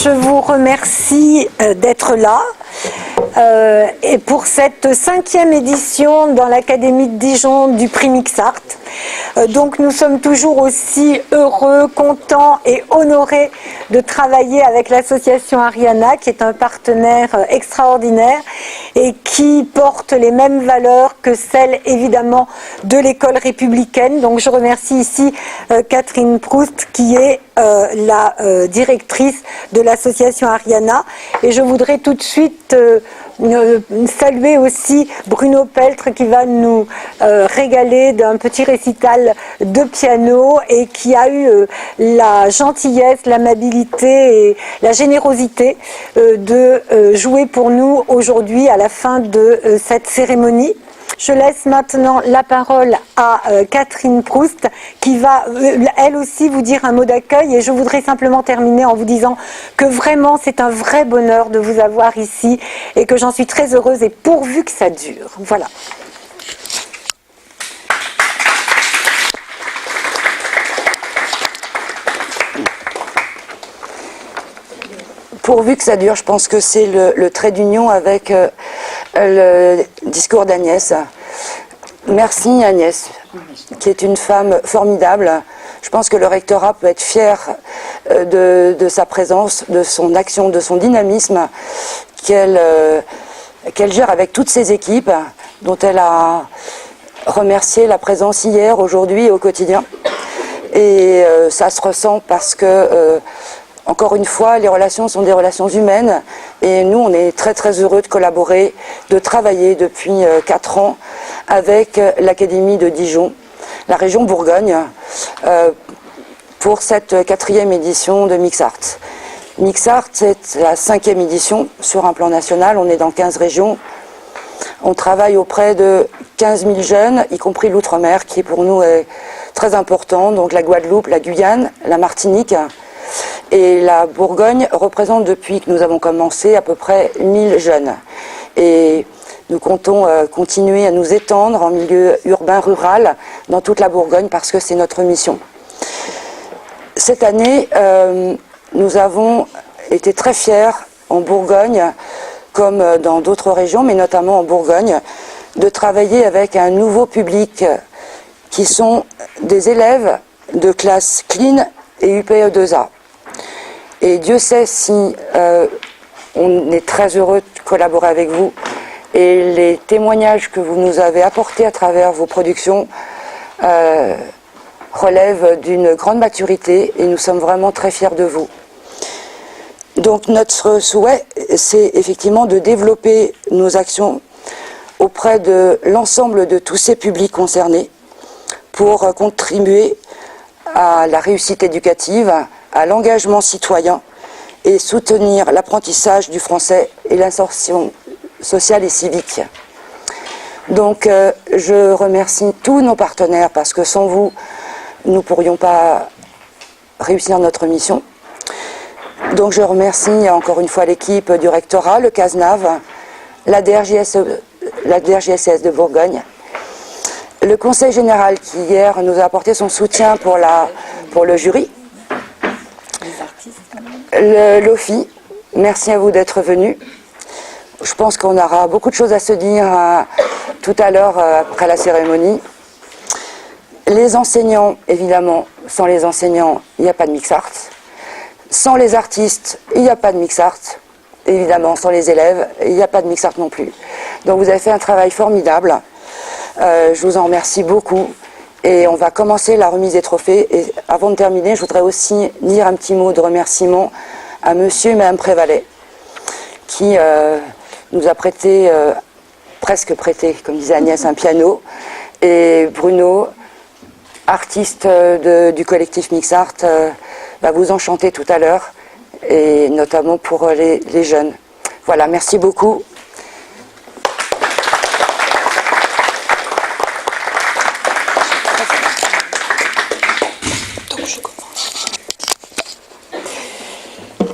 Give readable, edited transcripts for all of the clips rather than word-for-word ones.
je vous remercie d'être là et pour cette 5e édition dans l'Académie de Dijon du prix Mixart. Donc nous sommes toujours aussi heureux, contents et honorés de travailler avec l'association Ariana, qui est un partenaire extraordinaire et qui porte les mêmes valeurs que celles évidemment de l'école républicaine. Donc je remercie ici Catherine Proust, qui est la directrice de l'association Ariana, et je voudrais tout de suite saluer aussi Bruno Peltre, qui va nous régaler d'un petit récital de piano et qui a eu la gentillesse, l'amabilité et la générosité de jouer pour nous aujourd'hui à la fin de cette cérémonie. Je laisse maintenant la parole à Catherine Proust, qui va elle aussi vous dire un mot d'accueil, et je voudrais simplement terminer en vous disant que vraiment c'est un vrai bonheur de vous avoir ici et que j'en suis très heureuse, et pourvu que ça dure. Voilà. Pourvu que ça dure, je pense que c'est le trait d'union avec le discours d'Agnès. Merci Agnès, qui est une femme formidable. Je pense que le rectorat peut être fier de sa présence, de son action, de son dynamisme qu'elle gère avec toutes ses équipes, dont elle a remercié la présence hier, aujourd'hui et au quotidien. Et ça se ressent parce que encore une fois, les relations sont des relations humaines, et nous, on est très très heureux de collaborer, de travailler depuis 4 ans avec l'Académie de Dijon, la région Bourgogne, pour cette 4e édition de Mixart. Mixart, c'est la 5e édition sur un plan national, on est dans 15 régions. On travaille auprès de 15 000 jeunes, y compris l'outre-mer, qui pour nous est très important, donc la Guadeloupe, la Guyane, la Martinique. Et la Bourgogne représente, depuis que nous avons commencé, à peu près 1000 jeunes. Et nous comptons continuer à nous étendre en milieu urbain, rural, dans toute la Bourgogne, parce que c'est notre mission. Cette année, nous avons été très fiers en Bourgogne, comme dans d'autres régions, mais notamment en Bourgogne, de travailler avec un nouveau public qui sont des élèves de classe Clean et UPE2A. Et Dieu sait si on est très heureux de collaborer avec vous, et les témoignages que vous nous avez apportés à travers vos productions relèvent d'une grande maturité, et nous sommes vraiment très fiers de vous. Donc notre souhait, c'est effectivement de développer nos actions auprès de l'ensemble de tous ces publics concernés pour contribuer à la réussite éducative, à l'engagement citoyen et soutenir l'apprentissage du français et l'insertion sociale et civique. Donc je remercie tous nos partenaires, parce que sans vous, nous ne pourrions pas réussir notre mission. Donc je remercie encore une fois l'équipe du rectorat, le CASNAV, la DRJSS de Bourgogne, le conseil général qui hier nous a apporté son soutien pour le jury, l'OFI, merci à vous d'être venus. Je pense qu'on aura beaucoup de choses à se dire tout à l'heure après la cérémonie. Les enseignants, évidemment, sans les enseignants, il n'y a pas de Mixart. Sans les artistes, il n'y a pas de Mixart. Évidemment, sans les élèves, il n'y a pas de Mixart non plus. Donc vous avez fait un travail formidable. Je vous en remercie beaucoup. Et on va commencer la remise des trophées. Et avant de terminer, je voudrais aussi dire un petit mot de remerciement à monsieur et madame Prévalet, qui nous a prêté, presque prêté, comme disait Agnès, un piano. Et Bruno, artiste du collectif Mixart, va vous enchanter tout à l'heure, et notamment pour les jeunes. Voilà, merci beaucoup.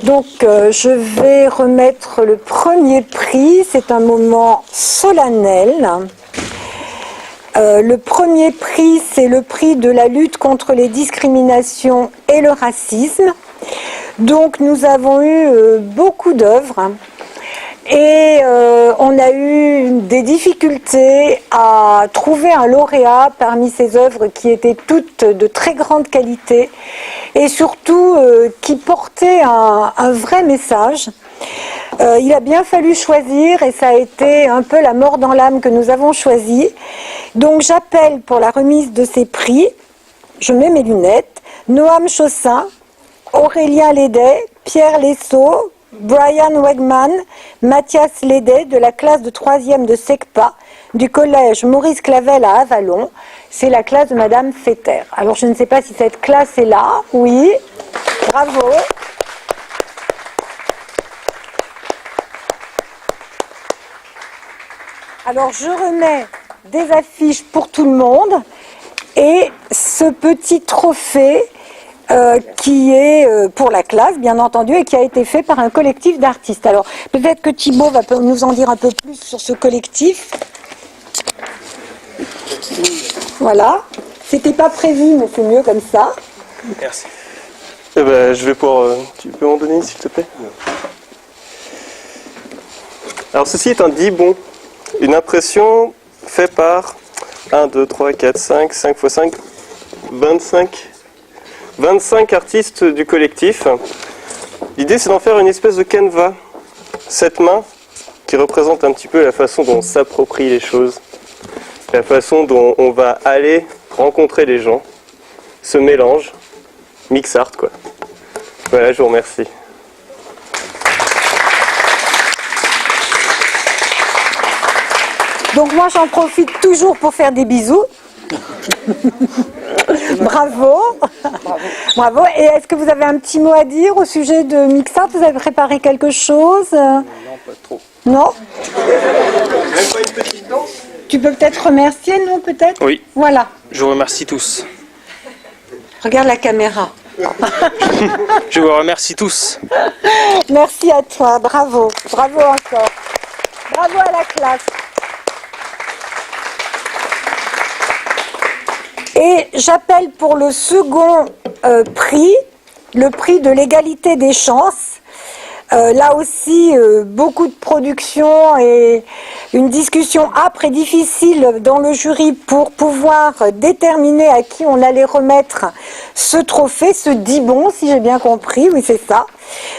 Donc, je vais remettre le premier prix. C'est un moment solennel. Le premier prix, c'est le prix de la lutte contre les discriminations et le racisme. Donc nous avons eu beaucoup d'œuvres. Et on a eu des difficultés à trouver un lauréat parmi ces œuvres qui étaient toutes de très grande qualité et surtout qui portaient un vrai message. Il a bien fallu choisir et ça a été un peu la mort dans l'âme que nous avons choisi. Donc j'appelle pour la remise de ces prix, je mets mes lunettes, Noam Chaussin, Aurélien Lédet, Pierre Lesseau, Brian Wegman, Mathias Lédet de la classe de 3e de SECPA du collège Maurice Clavel à Avallon. C'est la classe de Madame Fetter. Alors je ne sais pas si cette classe est là. Oui, bravo. Alors je remets des affiches pour tout le monde et ce petit trophée qui est pour la classe, bien entendu, et qui a été fait par un collectif d'artistes. Alors, peut-être que Thibaut va nous en dire un peu plus sur ce collectif. Voilà. C'était pas prévu, mais c'est mieux comme ça. Merci. Eh ben, je vais pouvoir... tu peux m'en donner, s'il te plaît? Alors, ceci est un dibon. Une impression faite par 1, 2, 3, 4, 5 x 5, 25 artistes du collectif. L'idée, c'est d'en faire une espèce de canevas. Cette main qui représente un petit peu la façon dont on s'approprie les choses, la façon dont on va aller rencontrer les gens, ce mélange, mix art, quoi. Voilà, je vous remercie. Donc moi, j'en profite toujours pour faire des bisous. Bravo. Bravo. Et est-ce que vous avez un petit mot à dire au sujet de Mixart? Vous avez préparé quelque chose? Non, pas trop. Non? Même pas une petite danse? Tu peux peut-être remercier, non, peut-être? Oui. Voilà. Je vous remercie tous. Regarde la caméra. Je vous remercie tous. Merci à toi. Bravo. Bravo encore. Bravo à la classe. Et j'appelle pour le second prix, le prix de l'égalité des chances. Là aussi, beaucoup de production et une discussion âpre et difficile dans le jury pour pouvoir déterminer à qui on allait remettre ce trophée, ce dibon, si j'ai bien compris, oui c'est ça.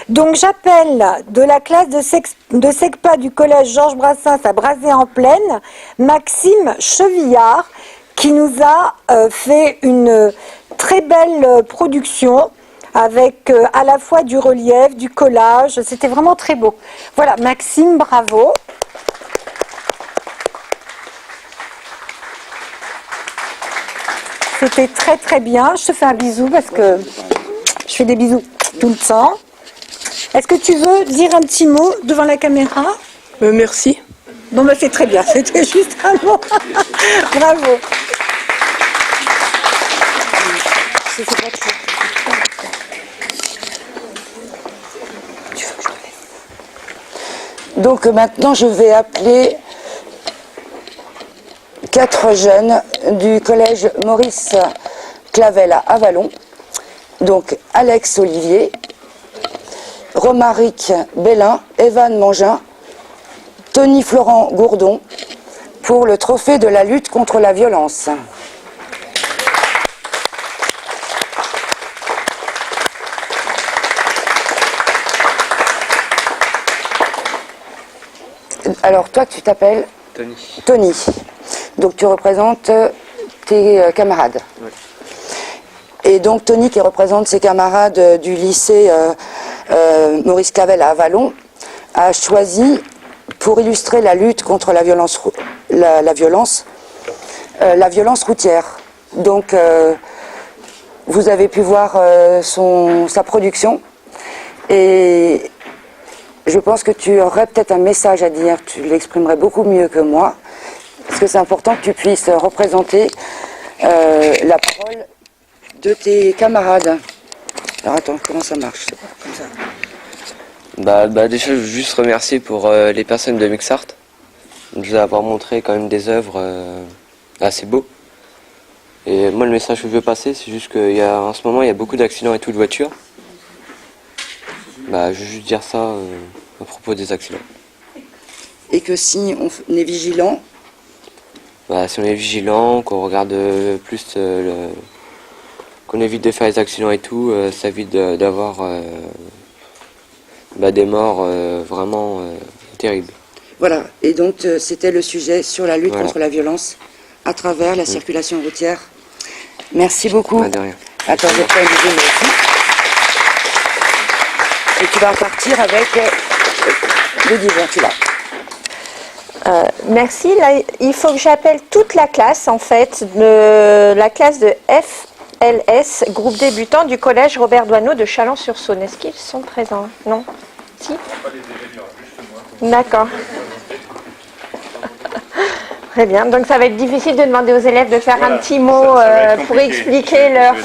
Donc j'appelle de la classe de SECPA du collège Georges Brassens à Brazé-en-Plaine, Maxime Chevillard, qui nous a fait une très belle production avec à la fois du relief, du collage, c'était vraiment très beau. Voilà, Maxime, bravo. C'était très très bien. Je te fais un bisou parce que je fais des bisous tout le temps. Est-ce que tu veux dire un petit mot devant la caméra? Merci. Bon, ben c'est très bien, c'était juste un mot. Bravo. Donc maintenant, je vais appeler 4 jeunes du collège Maurice Clavel à Avallon. Donc Alex Olivier, Romaric Bellin, Evan Mangin, Tony Florent Gourdon pour le trophée de la lutte contre la violence. Alors toi, tu t'appelles Tony. Tony. Donc tu représentes tes camarades. Oui. Et donc Tony, qui représente ses camarades du lycée Maurice Clavel à Avallon, a choisi, pour illustrer la lutte contre la violence routière. Donc vous avez pu voir sa production et je pense que tu aurais peut-être un message à dire, tu l'exprimerais beaucoup mieux que moi, parce que c'est important que tu puisses représenter la parole de tes camarades. Alors attends, comment ça marche? C'est pas comme ça. Déjà, je veux juste remercier pour les personnes de Mixart, de nous avoir montré quand même des œuvres assez beaux. Et moi, le message que je veux passer, c'est juste qu'en ce moment, il y a beaucoup d'accidents et tout de voitures. Bah, je veux juste dire ça à propos des accidents. Et que si on est vigilant, Bah, si on est vigilant, qu'on regarde plus, qu'on évite de faire les accidents et tout, ça évite d'avoir des morts vraiment terribles. voilà. Et donc c'était le sujet sur la lutte Voilà. contre la violence à travers la circulation routière. Merci beaucoup. Pas de rien. Attends, je vais prendre une deuxième aussi. Et tu vas repartir avec le divan, tu l'as. Merci. Là, il faut que j'appelle toute la classe, en fait, la classe de FLS, groupe débutant du collège Robert Doisneau de Chalon-sur-Saône. Est-ce qu'ils sont présents? Non? Si? D'accord. Très bien. Donc, ça va être difficile de demander aux élèves de faire un petit mot pour expliquer leur...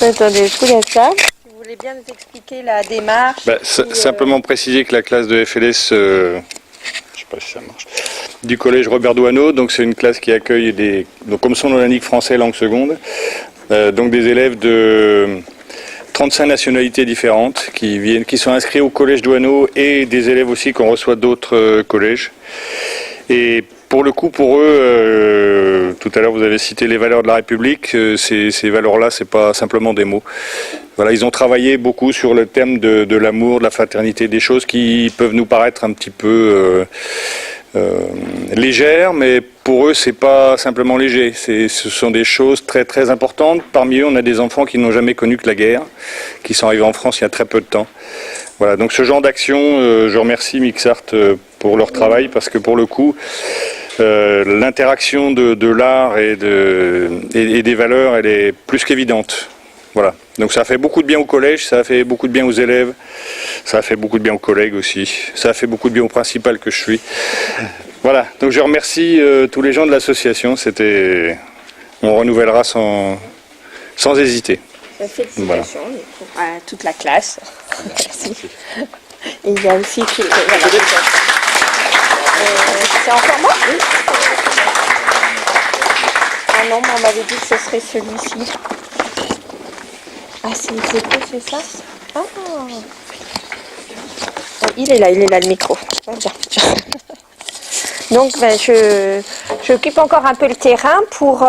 Attendez, je vous laisse ça. Si vous voulez bien nous expliquer la démarche. Simplement préciser que la classe de FLS, je sais pas si ça marche, du collège Robert Doisneau, donc c'est une classe qui accueille donc comme son nom l'indique, français langue seconde, donc des élèves de 35 nationalités différentes qui sont inscrits au collège Doisneau et des élèves aussi qu'on reçoit d'autres collèges. Et pour le coup, pour eux, tout à l'heure vous avez cité les valeurs de la République, ces valeurs-là, c'est pas simplement des mots. Voilà, ils ont travaillé beaucoup sur le thème de l'amour, de la fraternité, des choses qui peuvent nous paraître un petit peu légères, mais pour eux, c'est pas simplement léger. Ce sont des choses très très importantes. Parmi eux, on a des enfants qui n'ont jamais connu que la guerre, qui sont arrivés en France il y a très peu de temps. Voilà, donc ce genre d'action, je remercie Mixart pour leur travail, parce que pour le coup, l'interaction de l'art et des valeurs, elle est plus qu'évidente. Voilà, donc ça a fait beaucoup de bien au collège, ça a fait beaucoup de bien aux élèves, ça a fait beaucoup de bien aux collègues aussi, ça a fait beaucoup de bien au principal que je suis. Voilà, donc je remercie tous les gens de l'association, on renouvellera sans hésiter. Félicitations Voilà. à toute la classe. Merci. Et il y a aussi tout. Voilà. C'est encore moi? Oui. Ah non, mais on m'avait dit que ce serait celui-ci. Ah, c'est c'est ça? Ah. Il est là le micro. Bien. Donc, j'occupe encore un peu le terrain pour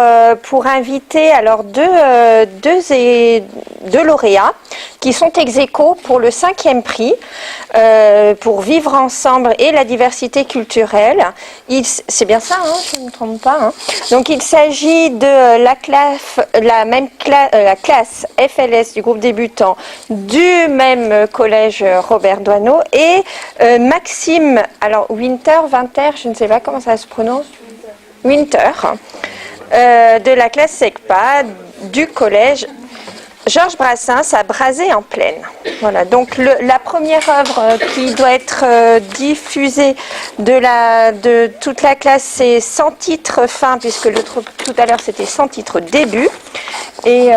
inviter alors deux lauréats qui sont ex aequo pour le 5e prix pour vivre ensemble et la diversité culturelle. C'est bien ça, hein, je ne me trompe pas. Hein. Donc, il s'agit de la classe FLS du groupe débutant du même collège Robert Doisneau et Maxime, alors Winter, je ne sais pas comment ça se prononce, Winter, de la classe SECPA du collège Georges Brassens à Brazé-en-Plaine. Voilà, donc la première œuvre qui doit être diffusée de toute la classe, c'est sans titre fin, puisque tout à l'heure c'était sans titre début, et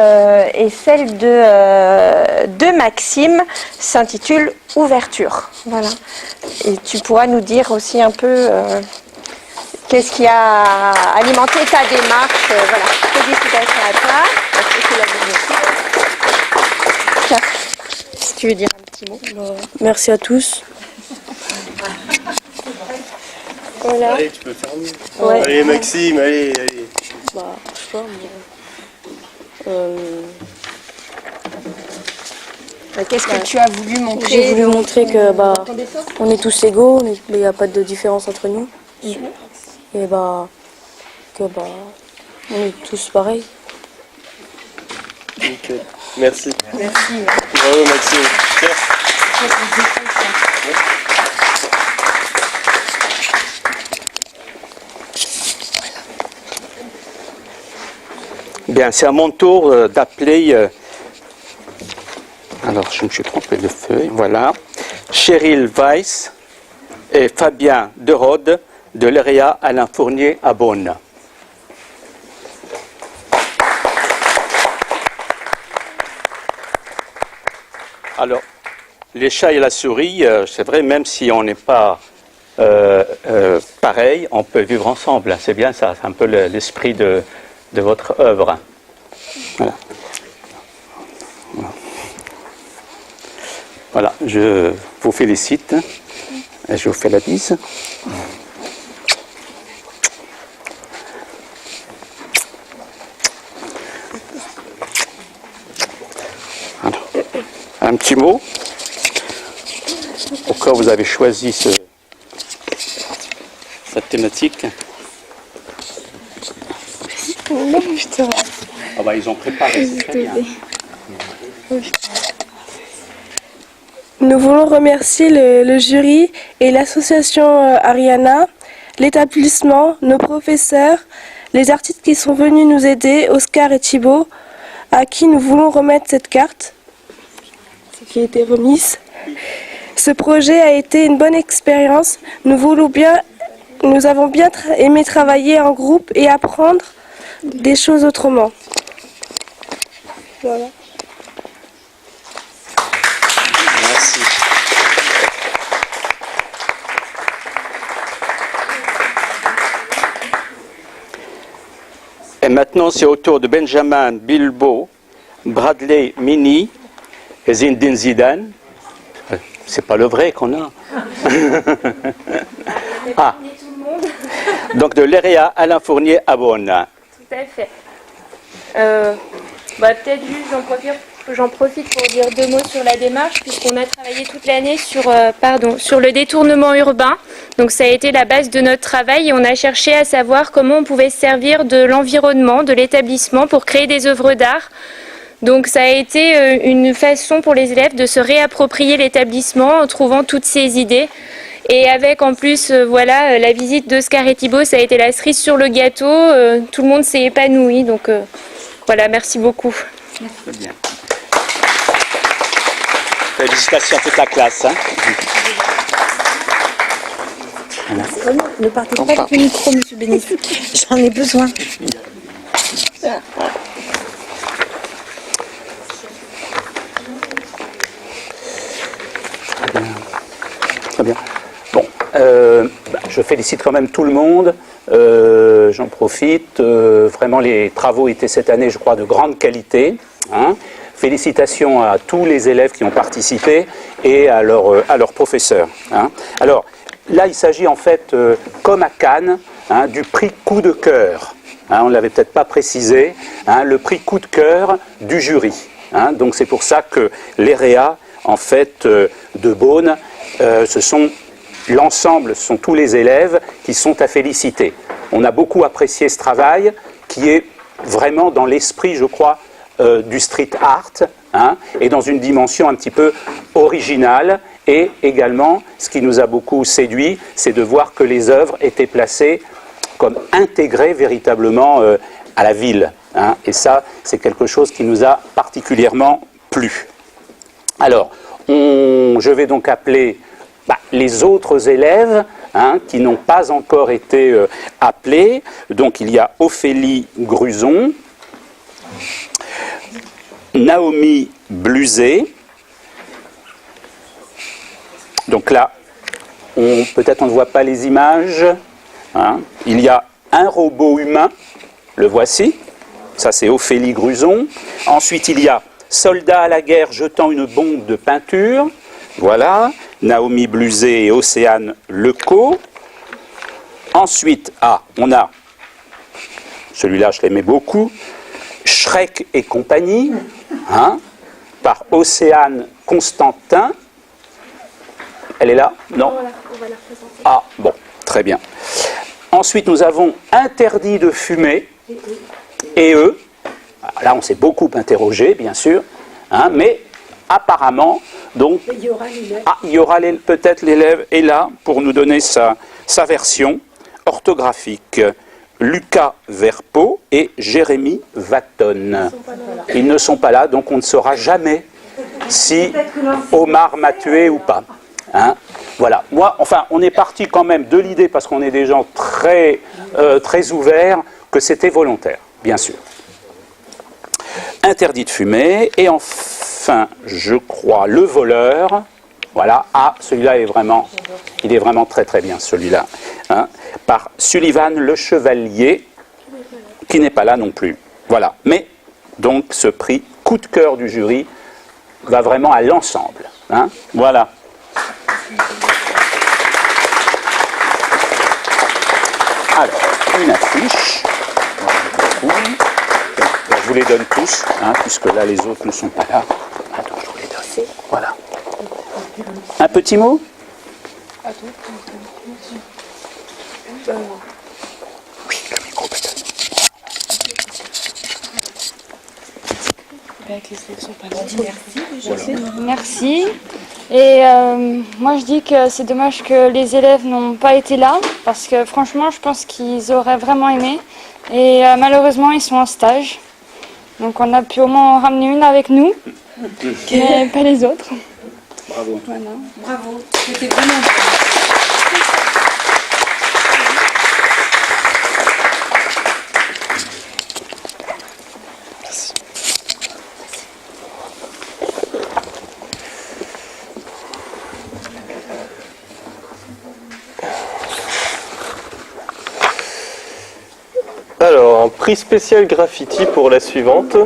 celle de Maxime s'intitule Ouverture. Voilà. Et tu pourras nous dire aussi un peu qu'est-ce qui a alimenté ta démarche. Voilà. Félicitations à toi. Parce que c'est la bibliothèque. Tiens, si tu veux dire un petit mot. Merci à tous. Voilà. Allez, tu peux faire mieux. Ouais. Allez, Maxime, allez. Je sais pas, Qu'est-ce que tu as voulu montrer? j'ai voulu montrer que on est tous égaux, il n'y a pas de différence entre nous. Et on est tous pareils. Ok, merci. Merci. Bravo, Maxime. Bien, c'est à mon tour d'appeler, alors je me suis trompé de feuille, voilà, Cheryl Weiss et Fabien Derode de l'EREA Alain Fournier à Beaune. Alors, les chats et la souris, c'est vrai, même si on n'est pas pareil, on peut vivre ensemble. C'est bien ça, c'est un peu l'esprit de votre œuvre. Voilà. Voilà, je vous félicite. Et je vous fais la bise. Alors, un petit mot. Pourquoi vous avez choisi cette thématique? Ah bah, ils ont préparé, c'est très bien. Nous voulons remercier le jury et l'association Ariana, l'établissement, nos professeurs, les artistes qui sont venus nous aider, Oscar et Thibaut, à qui nous voulons remettre cette carte qui a été remise. Ce projet a été une bonne expérience. Nous avons bien aimé travailler en groupe et apprendre des choses autrement. Voilà. Merci. Et maintenant, c'est au tour de Benjamin Bilbo, Bradley Mini et Zinedine Zidane. C'est pas le vrai qu'on a. Ah. Donc de l'EREA Alain Fournier à Beaune. Tout à fait. Peut-être juste j'en profite pour dire 2 mots sur la démarche, puisqu'on a travaillé toute l'année sur le détournement urbain. Donc ça a été la base de notre travail et on a cherché à savoir comment on pouvait se servir de l'environnement, de l'établissement pour créer des œuvres d'art. Donc ça a été une façon pour les élèves de se réapproprier l'établissement en trouvant toutes ces idées. Et avec en plus, la visite d'Oscar et Thibaut, ça a été la cerise sur le gâteau. Tout le monde s'est épanoui. Donc merci beaucoup. Très bien. Félicitations à toute la classe. Hein. Ne partez pas avec le micro, monsieur Bénis. J'en ai besoin. Très bien. Bon, je félicite quand même tout le monde. J'en profite. Vraiment, les travaux étaient cette année, je crois, de grande qualité. Hein. Félicitations à tous les élèves qui ont participé et à leurs professeurs. Hein. Alors, là, il s'agit en fait, comme à Cannes, hein, du prix coup de cœur. Hein, on ne l'avait peut-être pas précisé, hein, le prix coup de cœur du jury. Hein. Donc, c'est pour ça que l'EREA, en fait, de Beaune, l'ensemble, ce sont tous les élèves qui sont à féliciter. On a beaucoup apprécié ce travail qui est vraiment dans l'esprit, je crois, du street art, hein, et dans une dimension un petit peu originale. Et également, ce qui nous a beaucoup séduit, c'est de voir que les œuvres étaient placées comme intégrées véritablement à la ville. Hein, et ça, c'est quelque chose qui nous a particulièrement plu. Alors, je vais donc appeler les autres élèves, hein, qui n'ont pas encore été appelés. Donc, il y a Ophélie Gruson, Naomi Bluzet. Donc là, peut-être on ne voit pas les images. Hein. Il y a un robot humain, le voici. Ça, c'est Ophélie Gruson. Ensuite, il y a Soldat à la guerre jetant une bombe de peinture. Voilà. Naomi Bluzet et Océane Lecaux. Ensuite, on a, celui-là, je l'aimais beaucoup, Shrek et compagnie, hein, par Océane Constantin. Elle est là? Non? On va la présenter. Ah, bon, très bien. Ensuite, nous avons Interdit de fumer et eux. Là, on s'est beaucoup interrogé, bien sûr, hein, mais apparemment, donc, il y aura peut-être l'élève est là pour nous donner sa version orthographique. Lucas Verpeau et Jérémy Vatton. Ils ne sont pas là, donc on ne saura jamais si Omar m'a tué ou pas. Hein, voilà. Moi, enfin, on est parti quand même de l'idée, parce qu'on est des gens très ouverts, que c'était volontaire, bien sûr. Interdit de fumer. Et enfin, je crois, Le voleur. Voilà. Ah, celui-là il est vraiment très très bien, celui-là. Hein, par Sullivan Le Chevalier, qui n'est pas là non plus. Voilà. Mais, donc, ce prix coup de cœur du jury va vraiment à l'ensemble. Hein, voilà. Alors, une affiche. Je vous les donne tous, hein, puisque là les autres ne sont pas là. Attends, je vous les donne. Voilà. Un petit mot ? Oui, le micro peut-être. Merci. Et moi je dis que c'est dommage que les élèves n'ont pas été là, parce que franchement je pense qu'ils auraient vraiment aimé. Et malheureusement ils sont en stage. Donc on a pu au moins en ramener une avec nous, mais pas les autres. Bravo. Voilà. Bravo, c'était vraiment bien. Alors, un prix spécial graffiti pour la suivante.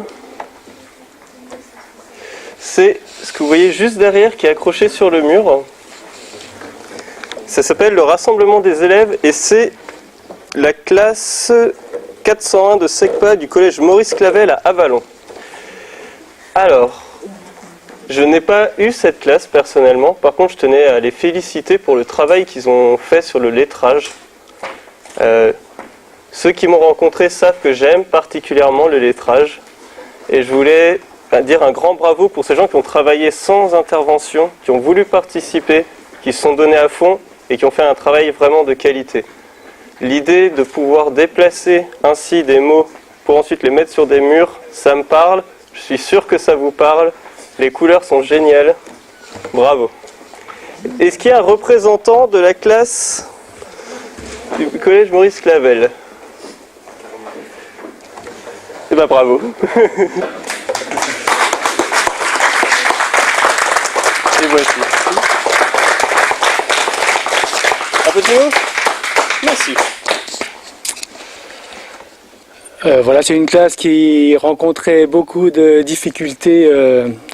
C'est ce que vous voyez juste derrière qui est accroché sur le mur. Ça s'appelle le rassemblement des élèves et c'est la classe 401 de SECPA du collège Maurice Clavel à Avallon. Alors, je n'ai pas eu cette classe personnellement, par contre je tenais à les féliciter pour le travail qu'ils ont fait sur le lettrage. Ceux qui m'ont rencontré savent que j'aime particulièrement le lettrage et je voulais dire un grand bravo pour ces gens qui ont travaillé sans intervention, qui ont voulu participer, qui se sont donnés à fond et qui ont fait un travail vraiment de qualité. L'idée de pouvoir déplacer ainsi des mots pour ensuite les mettre sur des murs, ça me parle, je suis sûr que ça vous parle, les couleurs sont géniales, bravo. Est-ce qu'il y a un représentant de la classe du collège Maurice Clavel ? Eh bien bravo. Et voici. Un petit mot ? Merci. Voilà, c'est une classe qui rencontrait beaucoup de difficultés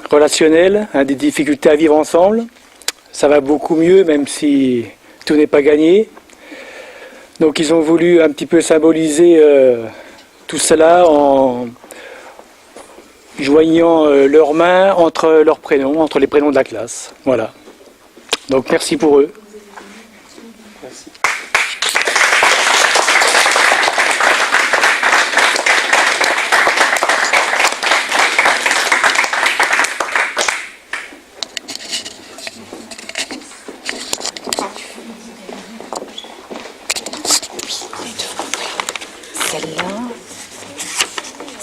relationnelles, des difficultés à vivre ensemble. Ça va beaucoup mieux, même si tout n'est pas gagné. Donc ils ont voulu un petit peu symboliser tout cela en joignant leurs mains entre leurs prénoms, entre les prénoms de la classe. Voilà. Donc merci pour eux. Merci.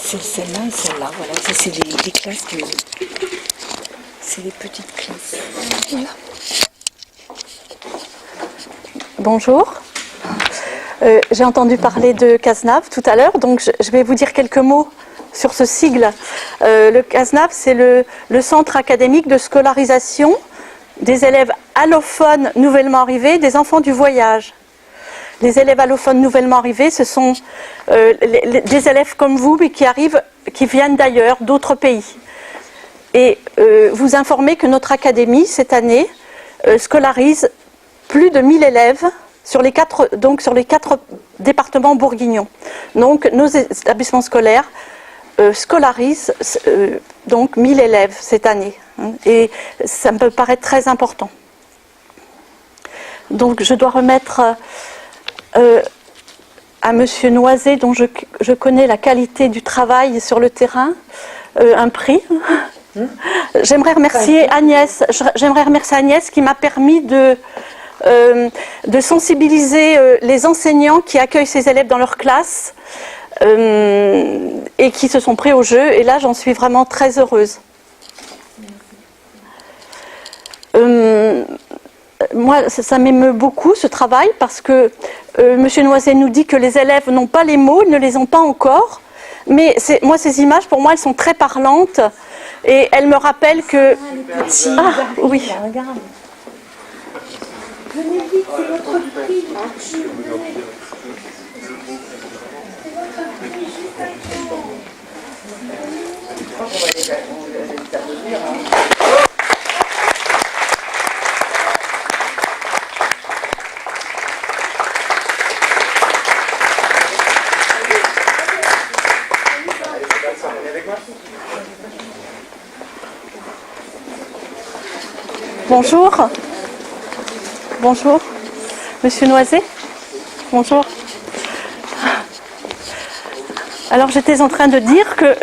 C'est celle-là et celle-là, voilà. C'est les classes de... C'est les petites classes. Voilà. Bonjour. J'ai entendu parler de CASNAV tout à l'heure, donc je vais vous dire quelques mots sur ce sigle. Le CASNAV, c'est le Centre académique de scolarisation des élèves allophones nouvellement arrivés, des enfants du voyage. Les élèves allophones nouvellement arrivés, ce sont des élèves comme vous, mais qui viennent d'ailleurs, d'autres pays. Et vous informez que notre académie, cette année, scolarise plus de 1000 élèves sur les 4 départements bourguignons. Donc nos établissements scolaires scolarisent donc 1000 élèves cette année. Et ça me paraît très important. Donc je dois remettre à Monsieur Noiset, dont je connais la qualité du travail sur le terrain, un prix. J'aimerais remercier Agnès. J'aimerais remercier Agnès qui m'a permis de sensibiliser les enseignants qui accueillent ces élèves dans leur classe et qui se sont pris au jeu. Et là, j'en suis vraiment très heureuse. Moi, ça m'émeut beaucoup ce travail parce que Monsieur Noiset nous dit que les élèves n'ont pas les mots, ils ne les ont pas encore. Mais moi, ces images, pour moi, elles sont très parlantes et elles me rappellent que... Ah, oui. Venez vite, c'est votre prix. Bonjour. Bonjour. Monsieur Noiset. Bonjour. Alors j'étais en train de dire que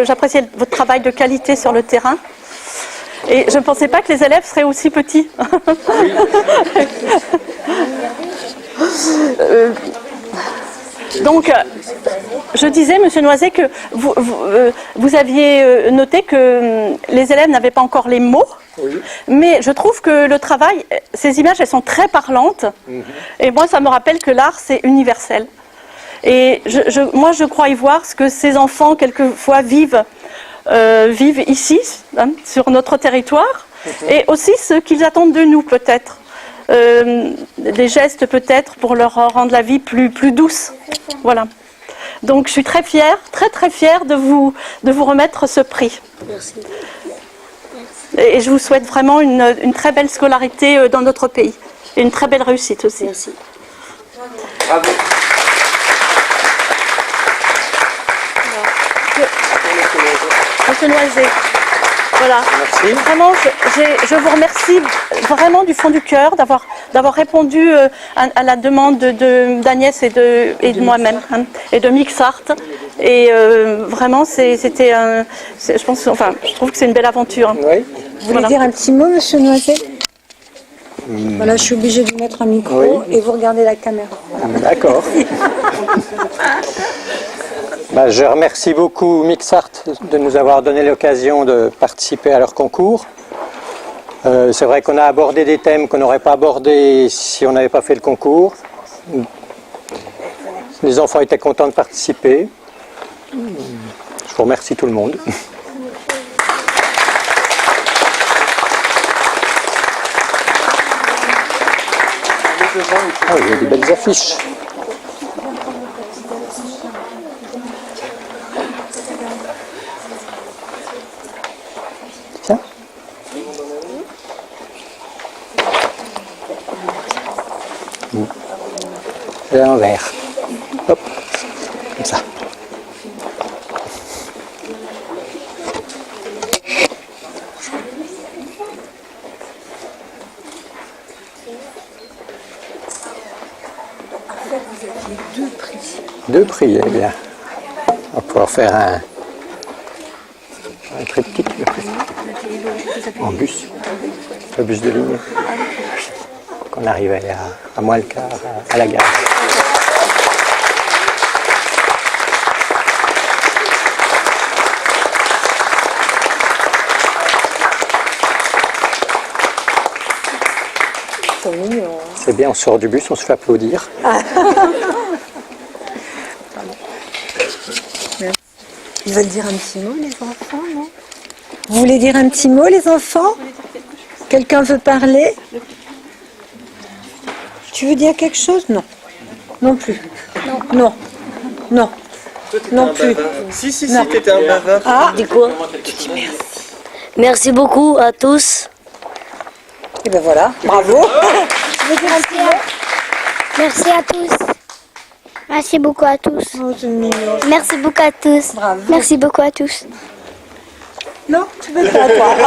j'appréciais votre travail de qualité sur le terrain. Et je ne pensais pas que les élèves seraient aussi petits. Donc, je disais, Monsieur Noiset, que vous aviez noté que les élèves n'avaient pas encore les mots, mais je trouve que le travail, ces images, elles sont très parlantes. Et moi, ça me rappelle que l'art, c'est universel. Et moi, je crois y voir ce que ces enfants, quelquefois, vivent ici, hein, sur notre territoire, et aussi ce qu'ils attendent de nous, peut-être. Des gestes, peut-être, pour leur rendre la vie plus douce. Voilà. Donc, je suis très fière, très fière de vous remettre ce prix. Merci. Et je vous souhaite vraiment une très belle scolarité dans notre pays. Et une très belle réussite aussi. Merci. Bravo. Monsieur Noiset, voilà. Merci. Vraiment, je vous remercie vraiment du fond du cœur d'avoir répondu à la demande d'Agnès et de moi-même, hein, et de Mixart. Et vraiment, c'était je trouve que c'est une belle aventure. Oui. Vous voulez dire un petit mot, Monsieur Noiset? Voilà, je suis obligée de vous mettre un micro et vous regardez la caméra. D'accord. Je remercie beaucoup Mixart de nous avoir donné l'occasion de participer à leur concours. C'est vrai qu'on a abordé des thèmes qu'on n'aurait pas abordés si on n'avait pas fait le concours. Les enfants étaient contents de participer. Je vous remercie tout le monde. Oh, il y a des belles affiches. Tiens. Et un verre. Hop, comme ça. Deux prix, eh bien. On va pouvoir faire un triptyque en bus, le bus de ligne. Qu'on arrive à moins le quart à la gare. C'est bien, on sort du bus, on se fait applaudir. Ils veulent dire un petit mot, les enfants, non? Vous voulez dire un petit mot, les enfants? Quelqu'un veut parler? Tu veux dire quelque chose? Non. Non plus. Non. Non. Non plus. Si, t'étais un bavard. Ah, dis quoi? Tu dis merci. Merci beaucoup à tous. Et ben voilà, bravo. Tu veux dire un petit mot? Merci à tous. Merci beaucoup à tous. Oh, c'est mignon. Merci beaucoup à tous. Bravo. Merci beaucoup à tous. Non, tu veux pas, toi.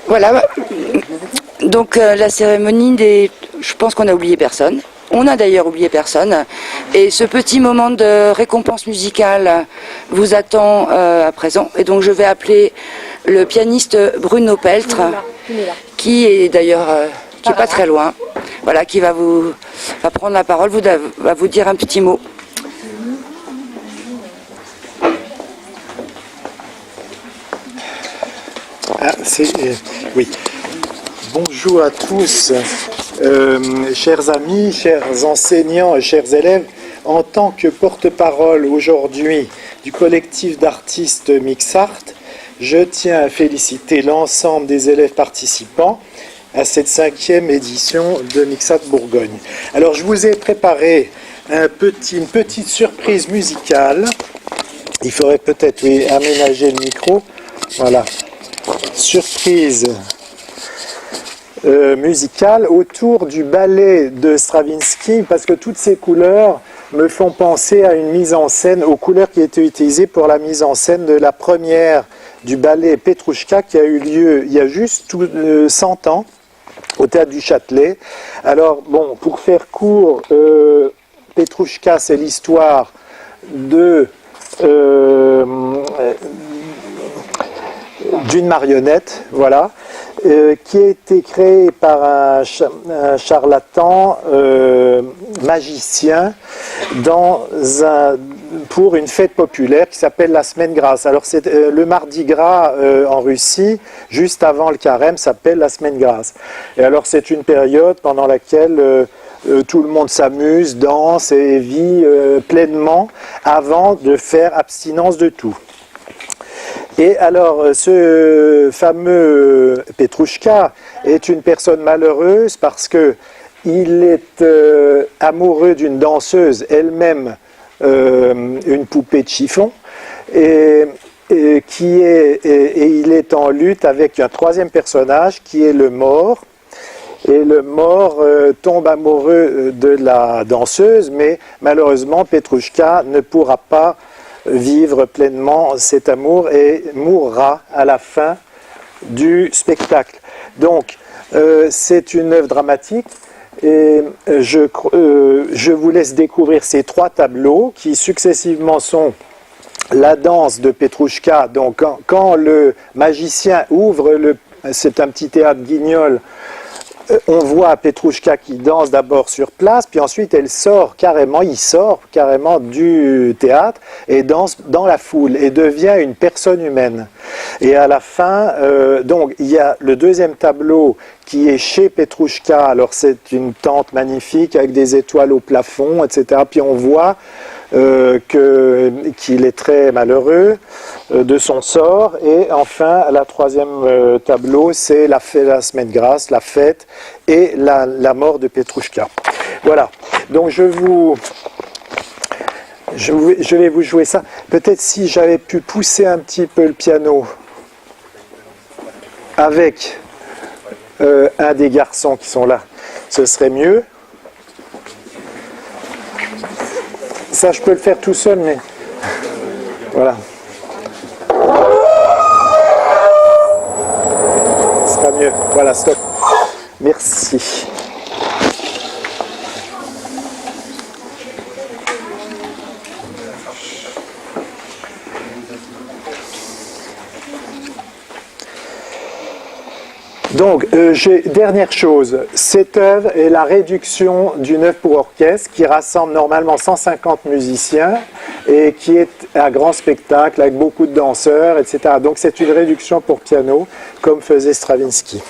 Voilà. Donc la cérémonie je pense qu'on a oublié personne. On a d'ailleurs oublié personne. Et ce petit moment de récompense musicale vous attend à présent. Et donc je vais appeler le pianiste Bruno Peltre, qui est d'ailleurs qui est pas très loin. Voilà, qui va prendre la parole, va vous dire un petit mot. Oui. Bonjour à tous, chers amis, chers enseignants et chers élèves. En tant que porte-parole aujourd'hui du collectif d'artistes Mixart, je tiens à féliciter l'ensemble des élèves participants à cette 5e édition de Mixart Bourgogne. Alors, je vous ai préparé une petite surprise musicale. Il faudrait peut-être aménager le micro Voilà. Surprise musicale autour du ballet de Stravinsky, parce que toutes ces couleurs me font penser à une mise en scène, aux couleurs qui étaient utilisées pour la mise en scène de la première du ballet Petrouchka qui a eu lieu il y a juste 100 ans au Théâtre du Châtelet. Alors, bon, pour faire court, Petrouchka, c'est l'histoire d'une marionnette, voilà, qui a été créée par un charlatan magicien pour une fête populaire qui s'appelle la Semaine Grasse. Alors c'est le Mardi Gras en Russie, juste avant le carême, s'appelle la Semaine Grasse. Et alors c'est une période pendant laquelle tout le monde s'amuse, danse et vit pleinement avant de faire abstinence de tout. Et alors, ce fameux Petrouchka est une personne malheureuse parce que il est amoureux d'une danseuse, elle-même une poupée de chiffon, et il est en lutte avec un troisième personnage qui est le mort. Et le mort tombe amoureux de la danseuse, mais malheureusement, Petrouchka ne pourra pas vivre pleinement cet amour et mourra à la fin du spectacle. Donc, c'est une œuvre dramatique et je vous laisse découvrir ces 3 tableaux qui successivement sont la danse de Petrouchka. Donc, quand le magicien ouvre, c'est un petit théâtre Guignol, on voit Petrouchka qui danse d'abord sur place, puis ensuite il sort carrément du théâtre et danse dans la foule et devient une personne humaine. Et à la fin, donc il y a le deuxième tableau qui est chez Petrouchka. Alors c'est une tente magnifique avec des étoiles au plafond, etc. Puis on voit qu'il est très malheureux de son sort. Et enfin, la troisième tableau, c'est la Semaine Grasse, la fête et la mort de Petrouchka. Voilà. Donc je vais vous jouer ça. Peut-être si j'avais pu pousser un petit peu le piano avec un des garçons qui sont là, ce serait mieux. Ça, je peux le faire tout seul, mais voilà. Ce sera mieux. Voilà, stop. Merci. Donc, dernière chose, cette œuvre est la réduction d'une œuvre pour orchestre qui rassemble normalement 150 musiciens et qui est un grand spectacle avec beaucoup de danseurs, etc. Donc c'est une réduction pour piano, comme faisait Stravinsky.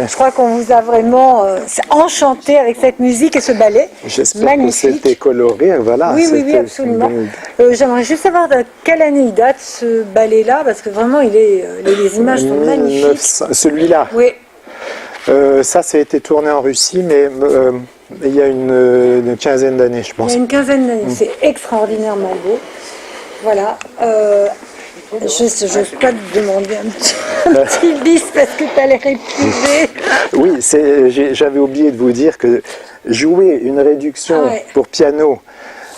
Je crois qu'on vous a vraiment enchanté avec cette musique et ce ballet. J'espère que c'était coloré, voilà. Oui, absolument. J'aimerais juste savoir de quelle année il date ce ballet-là, parce que vraiment, les images sont magnifiques. Celui-là. Oui. Ça a été tourné en Russie, mais il y a une quinzaine d'années, je pense. Il y a une quinzaine d'années. C'est extraordinairement beau. Voilà. Je n'ose pas te demander un petit bis parce que tu as l'air épuisé. Oui, j'avais oublié de vous dire que jouer une réduction pour piano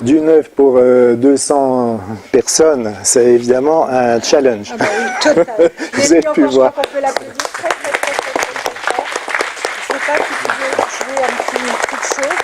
d'une œuvre pour 200 personnes, c'est évidemment un challenge. Ah bah oui, total. Vous avez pu voir. Je crois qu'on peut l'applaudir très fort. Je ne sais pas si tu veux jouer une petite chose.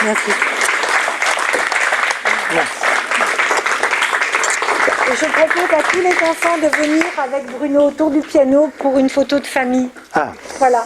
Merci. Et je propose à tous les enfants de venir avec Bruno autour du piano pour une photo de famille. Ah. Voilà.